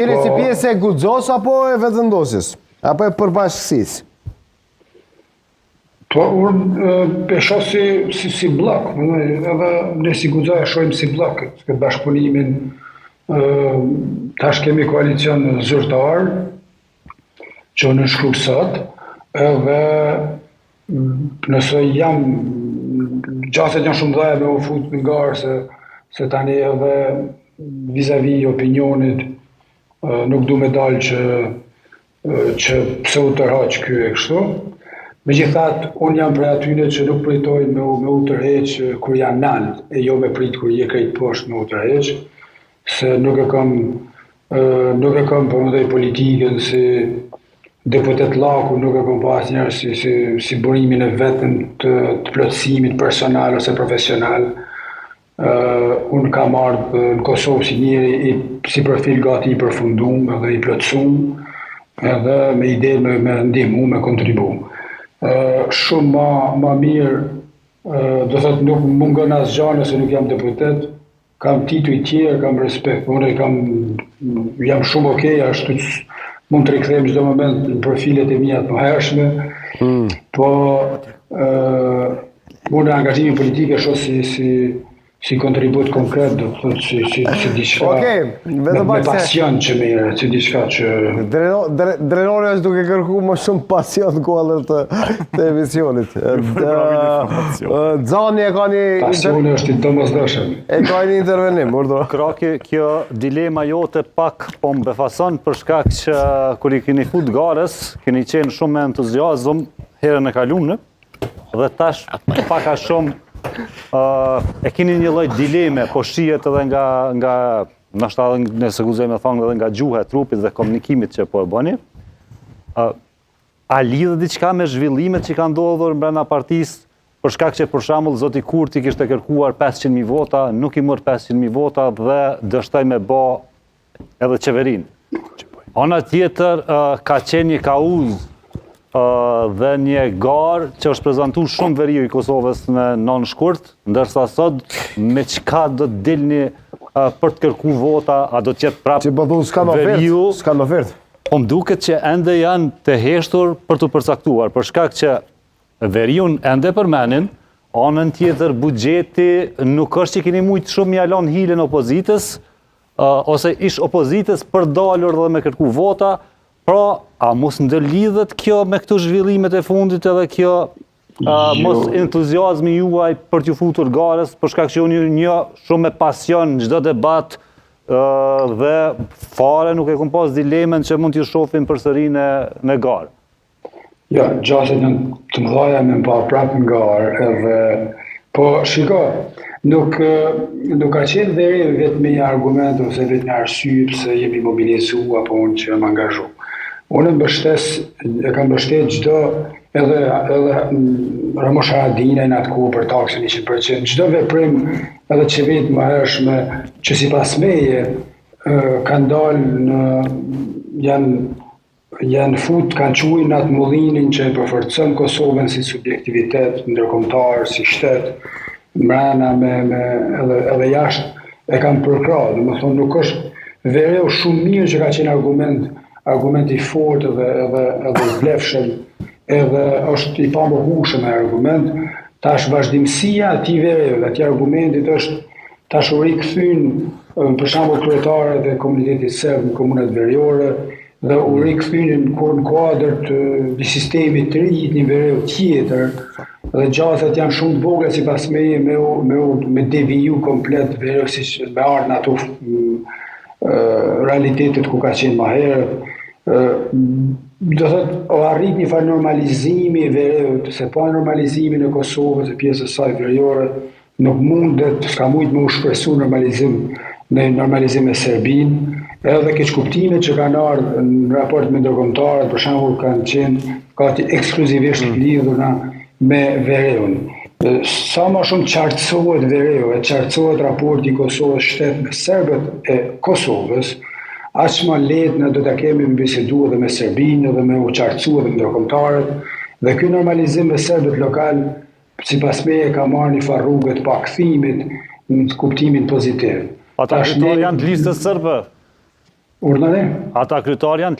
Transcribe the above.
Jeni si pjesë e guxos apo e vetëvendosjes? Apo e përbashkësisë? Po, unë pesho si blok, edhe ne si guxo e shojmë si blok, këtë bashkëpunimin, tash kemi koalicion zyrtar, që në shkruar sot, edhe nëse jam, gjaset janë shumë dhaja me u fut në garë, se tani edhe vis-a-vis opinionit, nuk du me dalë që pse u tërhaq ky e kështu. Megjithatë, unë jam prej atyre që nuk pritojnë me u tërheq kur janë nalt, e jo me prit kur je krejt poshtë me u tërheq, se nuk e kam përmendoj politikën si deputet laku, nuk e kam pas njerë si burimin e vetën të plotësimit personal ose profesional. Unë kam ardhë në Kosovë si njeri si profil gati i përfundum edhe i plotësum, edhe me ide me ndihmu, me kontribu. Shumë ma mirë, do thot nuk mungon asgjë nëse nuk jam deputet, kam tituj tjerë, kam respekt, unë jam shumë okej, ashtu mund të rikthejmë çdo moment në profilet e mia të mëhershme, po unë angazhimin politik e shoh si kontribut konkret, do të thotë si diçka me pasion që merre, si diçka që... Drenori është duke kërku më shumë pasion në kohët të emisionit. Xhani e ka një... Pasioni është i domosdoshëm. E ka një intervenim, urdhro. Kraki, kjo dilema jote pak po më befason për shkak që kur i keni fut garës, keni qenë shumë me entuziazëm herën e kaluar, dhe tash pak a shumë e keni një lloj dileme, po shihet edhe nga ndoshta edhe nëse guxojmë të thonë edhe nga gjuha e trupit dhe komunikimit që po e bëni. A lidhet diçka me zhvillimet që kanë ndodhur brenda partisë, për shkak që për shembull zoti Kurti kishte kërkuar 500.000 vota, nuk i mor 500.000 vota dhe dështoi me bë edhe qeverinë. Ana tjetër ka qenë një kauz dhe një garë që është prezantuar shumë veriu i Kosovës në non shkurt, ndërsa sot me çka do të dilni për të kërkuar vota, a do të jetë prapë veriu? S'kan ofertë. Po më duket që ende janë të heshtur për të përcaktuar, për shkak që veriun ende përmenin, anën tjetër buxheti nuk është që keni mujt shumë ja lënë hilen opozitës, ose ish opozitës për dalur dhe me kërku vota. Pra, a mos ndërlidhet kjo me këto zhvillimet e fundit edhe kjo mos entuziazmi juaj për t'ju futur garës, për shkak që unë një shumë me pasion në çdo debat dhe fare nuk e kam pas dilemen që mund t'ju shohim përsëri në garë. Ja, gjaset janë të mëdha me pa prapë në garë, edhe po shiko, nuk ka qenë veri vetëm një argument ose vetëm një arsye pse jemi mobilizu apo unë që jam angazhu. Unë e kam mbështet çdo edhe Ramosh Haradinaj në atë kohë për taksën 100%, çdo veprim edhe që vetë më hershme që sipas meje kanë dalë janë fut, kanë quajtur në atë mullinin që e përforcon Kosovën si subjektivitet ndërkombëtar, si shtet, mbrana edhe jashtë e kanë përkrahur. Domethënë nuk është vereu shumë mirë që ka qenë argument i fortë edhe vlefshëm, edhe është i pamohshëm ai argument. Tash vazhdimësia e atij vereu, atij argumentit është tash u rikthyn për shembull kryetarët e komunitetit serb në komunat veriore dhe u rikthyn në kuadër të një sistemi të ri, një vereu tjetër, dhe gjasat janë shumë të vogla sipas meje me deviju komplet vereu siç me ardhur në ato realitetet ku ka qenë më herët. Do thotë, o arrit një farë normalizimi i vereut, se pa normalizimin e Kosovës e pjesës saj veriore, nuk mundet, s'ka mujt me u shpresu normalizim e Serbinë, edhe keq kuptimet që kanë ardhur në raport me ndërkombëtarët, për shembull, kanë qenë gati ekskluzivisht lidhur me vereun. Sa më shumë qartësohet vereu, e qartësohet raporti i Kosovës shtet me serbët e Kosovës, aq më lehtë ne do ta kemi me bisedu edhe me Serbinë dhe me u qartësu edhe me ndërkombëtarët, dhe ky normalizim me serbët lokal sipas meje ka marrë një farë rrugë të pakthimit në kuptimin pozitiv. Ata janë të listës sërbe? Urdhërim. Ata kryetar janë